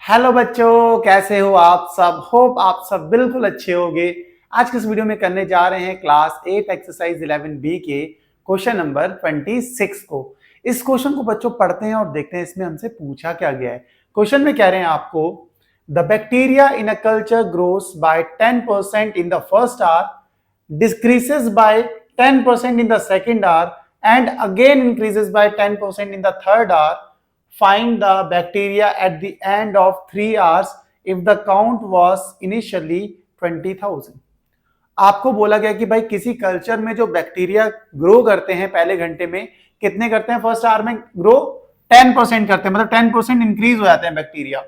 Hello बच्चों, कैसे हो आप सब। होप आप सब बिल्कुल अच्छे होंगे। आज के इस वीडियो में करने जा रहे हैं क्लास 8 एक्सरसाइज 11B के क्वेश्चन नंबर 26 को। इस क्वेश्चन को बच्चों पढ़ते हैं और देखते हैं इसमें हमसे पूछा क्या गया है। क्वेश्चन में कह रहे हैं आपको, the bacteria in a culture grows by 10% in the first hour, decreases by 10% in the second hour and again increases by 10% in the third hour. Find the bacteria at the end of 3 hours if the count was initially 20,000. आपको बोला गया कि भाई किसी culture में जो bacteria grow करते हैं पहले घंटे में कितने करते हैं, फर्स्ट आवर में ग्रो 10% करते हैं, मतलब 10% इंक्रीज हो जाते हैं बैक्टीरिया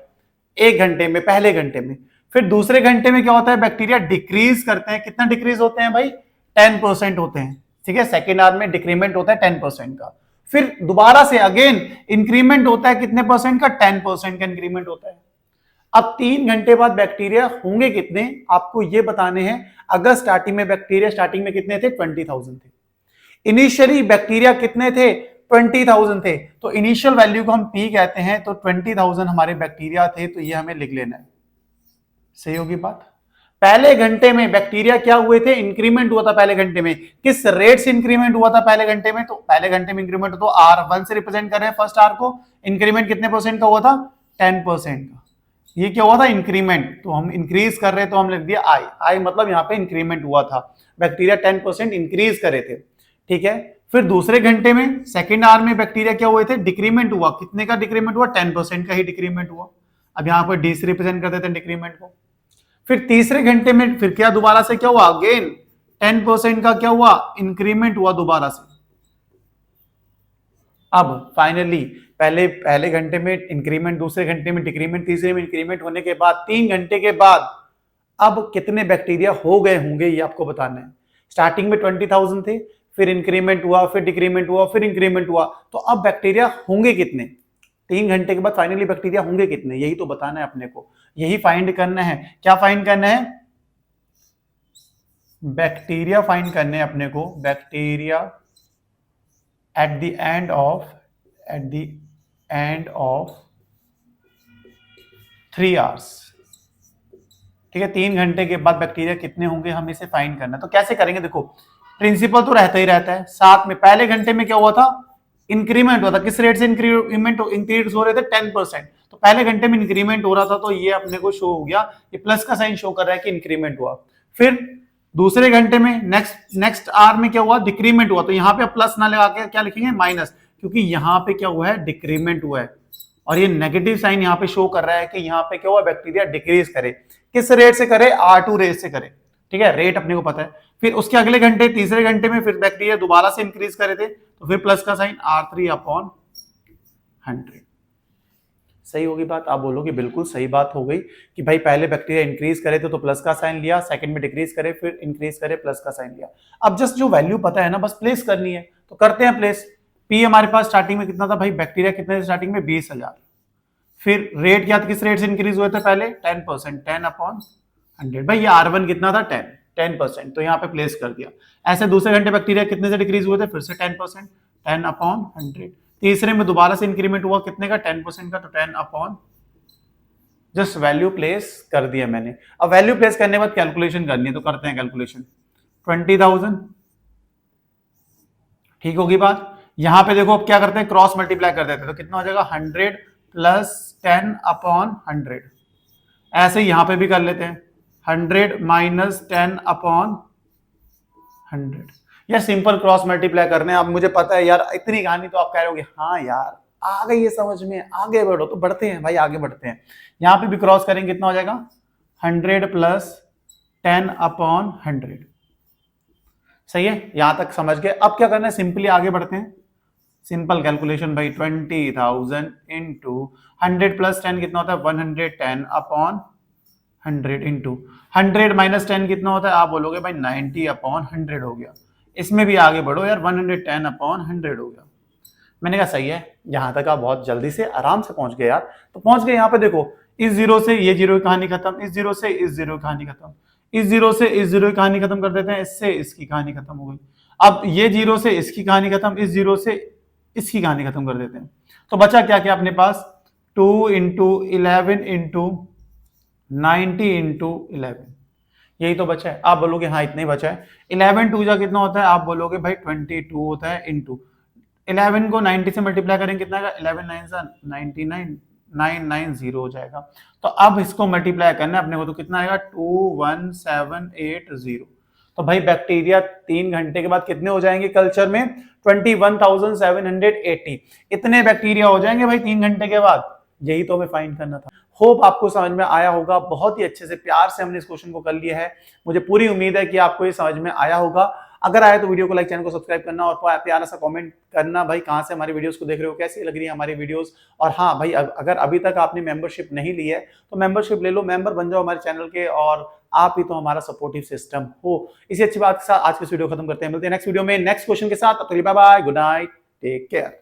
एक घंटे में, पहले घंटे में। फिर दूसरे घंटे में क्या होता है, बैक्टीरिया डिक्रीज करते हैं। कितना डिक्रीज होते हैं भाई, 10% होते हैं। ठीक है, सेकेंड आवर में डिक्रीमेंट होता है 10% का। फिर दोबारा से अगेन इंक्रीमेंट होता है कितने परसेंट का, 10% का इंक्रीमेंट होता है। अब 3 घंटे बाद बैक्टीरिया होंगे कितने, आपको ये बताने हैं। अगर स्टार्टिंग में बैक्टीरिया स्टार्टिंग में कितने थे, 20,000 थे। इनिशियली बैक्टीरिया कितने थे, 20,000 थे। तो इनिशियल वैल्यू को हम पी कहते हैं। तो 20,000 हमारे बैक्टीरिया थे, तो ये हमें लिख लेना है। सही होगी बात। पहले घंटे में बैक्टीरिया क्या हुए थे, इंक्रीमेंट हुआ था पहले घंटे में। किस रेट से इंक्रीमेंट हुआ था पहले घंटे में, तो पहले घंटे में इंक्रीमेंट तो R1 से रिप्रेजेंट कर रहे हैं फर्स्ट आर को। इंक्रीमेंट कितने परसेंट का हुआ था, 10% का। ये क्या हुआ था, इंक्रीमेंट। तो हम इंक्रीज कर रहे हैं तो हम लिख दिया आई मतलब यहाँ पे इंक्रीमेंट हुआ था, बैक्टीरिया 10% इंक्रीज करे थे। ठीक है, फिर दूसरे घंटे में सेकेंड आवर में बैक्टीरिया क्या हुए थे, डिक्रीमेंट हुआ। कितने का डिक्रीमेंट हुआ, 10% का ही डिक्रीमेंट हुआ। अब यहाँ पर डी से रिप्रेजेंट कर देते हैं डिक्रीमेंट को। फिर तीसरे घंटे में फिर क्या दोबारा से क्या हुआ, अगेन 10% का क्या हुआ, इंक्रीमेंट हुआ दोबारा से। अब फाइनली पहले घंटे में इंक्रीमेंट, दूसरे घंटे में डिक्रीमेंट, तीसरे में इंक्रीमेंट होने के बाद 3 घंटे के बाद अब कितने बैक्टीरिया हो गए होंगे, ये आपको बताना है। स्टार्टिंग में 20,000 थे, फिर इंक्रीमेंट हुआ, फिर डिक्रीमेंट हुआ, फिर इंक्रीमेंट हुआ। तो अब बैक्टीरिया होंगे कितने 3 घंटे के बाद, फाइनली बैक्टीरिया होंगे कितने, यही तो बताना है अपने को। यही फाइंड करना है। क्या फाइंड करना है, बैक्टीरिया फाइंड करने हैं अपने को। Bacteria at the end of 3 hours. ठीक है, 3 घंटे के बाद बैक्टीरिया कितने होंगे, हम इसे फाइंड करना है। तो कैसे करेंगे, देखो प्रिंसिपल तो रहता ही रहता है। साथ में पहले घंटे में क्या हुआ था, इंक्रीमेंट हुआ था। किस रेट से इंक्रीमेंट इंक्रीज हो रहे थे, 10%। तो पहले घंटे में इंक्रीमेंट हो रहा था, तो ये अपने को शो हो गया, ये प्लस का साइन शो कर रहा है कि इंक्रीमेंट हुआ। फिर दूसरे घंटे में नेक्स्ट आवर में क्या हुआ, डिक्रीमेंट हुआ। तो यहाँ पे प्लस ना लगा के क्या लिखेंगे, माइनस, क्योंकि यहाँ पे क्या हुआ है, डिक्रीमेंट हुआ है। और ये नेगेटिव साइन यहाँ पे शो कर रहा है कि यहाँ पे क्या हुआ, बैक्टीरिया डिक्रीज करे। किस रेट से करे, R2 रेट से करे। ठीक है, रेट अपने को पता है। फिर उसके अगले घंटे, तीसरे घंटे में फिर बैक्टीरिया दोबारा से इंक्रीज करे थे, तो फिर प्लस का साइन R3/100। सही होगी बात। आप बोलोगे बिल्कुल सही बात हो गई कि भाई पहले बैक्टीरिया इंक्रीज करे थे तो प्लस का साइन लिया, सेकंड में डिक्रीज करे, फिर इंक्रीज करे, प्लस का साइन लिया। अब जस्ट जो वैल्यू पता है ना, बस प्लेस करनी है। तो करते हैं प्लेस। पी हमारे पास स्टार्टिंग में कितना था भाई, बैक्टीरिया कितने थे स्टार्टिंग में, 20,000। फिर रेट क्या, किस रेट से इंक्रीज हुए थे पहले, 10%, 10/100। भाई ये R1 कितना था, 10%, तो यहाँ पे प्लेस कर दिया। ऐसे दूसरे घंटे बैक्टीरिया कितने से डिक्रीज हुए थे, फिर से 10%, 10/100। तीसरे में दोबारा से इंक्रीमेंट हुआ कितने का, 10% का, तो 10/, जस्ट वैल्यू प्लेस कर दिया मैंने। अब वैल्यू प्लेस करने के बाद कैलकुलेशन करनी है, तो करते हैं कैलकुलेशन। 20,000 ठीक होगी बात। यहां पे देखो अब क्या करते हैं, क्रॉस मल्टीप्लाई कर देते हैं। तो कितना हो जाएगा, 100 + 10/100। ऐसे यहां पे भी कर लेते हैं, 100 - 10/100। यार सिंपल क्रॉस मल्टीप्लाई करने। अब मुझे पता है यार, इतनी कहानी तो आप कह रहे हो हाँ यार आ गई ये समझ में, आगे बढ़ो। तो बढ़ते हैं भाई, आगे बढ़ते हैं। यहां पे भी क्रॉस करेंगे, कितना हो जाएगा, 100 + 10/100। सही है, यहां तक समझ गए। अब क्या करना है, सिंपली आगे बढ़ते हैं। सिंपल कैलकुलेशन भाई, 20,000 इंटू 100 + 10 कितना होता है, 110/100 इंटू 100 - 10 कितना होता है, आप बोलोगे भाई 90/100 हो गया। इसमें भी आगे बढ़ो यार, 110/100 हो गया। मैंने कहा सही है, यहां तक आप बहुत जल्दी से आराम से पहुंच गए यार। तो पहुंच गए यहाँ पे, देखो इस जीरो से ये जीरो की कहानी खत्म, इस जीरो से इस जीरो की कहानी खत्म, इस जीरो से इस जीरो की कहानी खत्म कर देते हैं, इससे इसकी कहानी खत्म हो गई। अब ये जीरो से इसकी कहानी खत्म, इस जीरो से इसकी कहानी खत्म कर देते हैं। तो बचा क्या क्या अपने पास, 2 इंटू 11 इंटू 90 इंटू 11, यही तो बचा है। आप बोलोगे हाँ इतना ही बचा है। 11 टू जा कितना होता है, आप बोलोगे भाई 22 होता है, इंटू 11 को 90 से मल्टीप्लाई करेंगे कितना आएगा, 11 9 सा 99, 990 हो जाएगा। तो अब इसको मल्टीप्लाई करना है अपने को, तो कितना आएगा 21780। तो भाई बैक्टीरिया 3 घंटे के बाद कितने हो जाएंगे कल्चर में, 21,780। इतने बैक्टीरिया हो जाएंगे भाई 3 घंटे के बाद, यही तो हमें फाइंड करना था। होप आपको समझ में आया होगा, बहुत ही अच्छे से प्यार से हमने इस क्वेश्चन को कर लिया है। मुझे पूरी उम्मीद है कि आपको ये समझ में आया होगा। अगर आए तो वीडियो को लाइक, चैनल को सब्सक्राइब करना और प्यारा सा कमेंट करना भाई कहां से हमारी वीडियोस को देख रहे हो, कैसी लग रही है हमारी वीडियोस। और हाँ भाई, अगर अभी तक आपने मेंबरशिप नहीं ली है तो मेंबरशिप ले लो, मेंबर बन जाओ हमारे चैनल के, और आप ही तो हमारा सपोर्टिव सिस्टम हो। इसी अच्छी बात के साथ आज की वीडियो खत्म करते हैं, मिलते हैं नेक्स्ट वीडियो में नेक्स्ट क्वेश्चन के साथ। तब तक bye bye, good night, take care.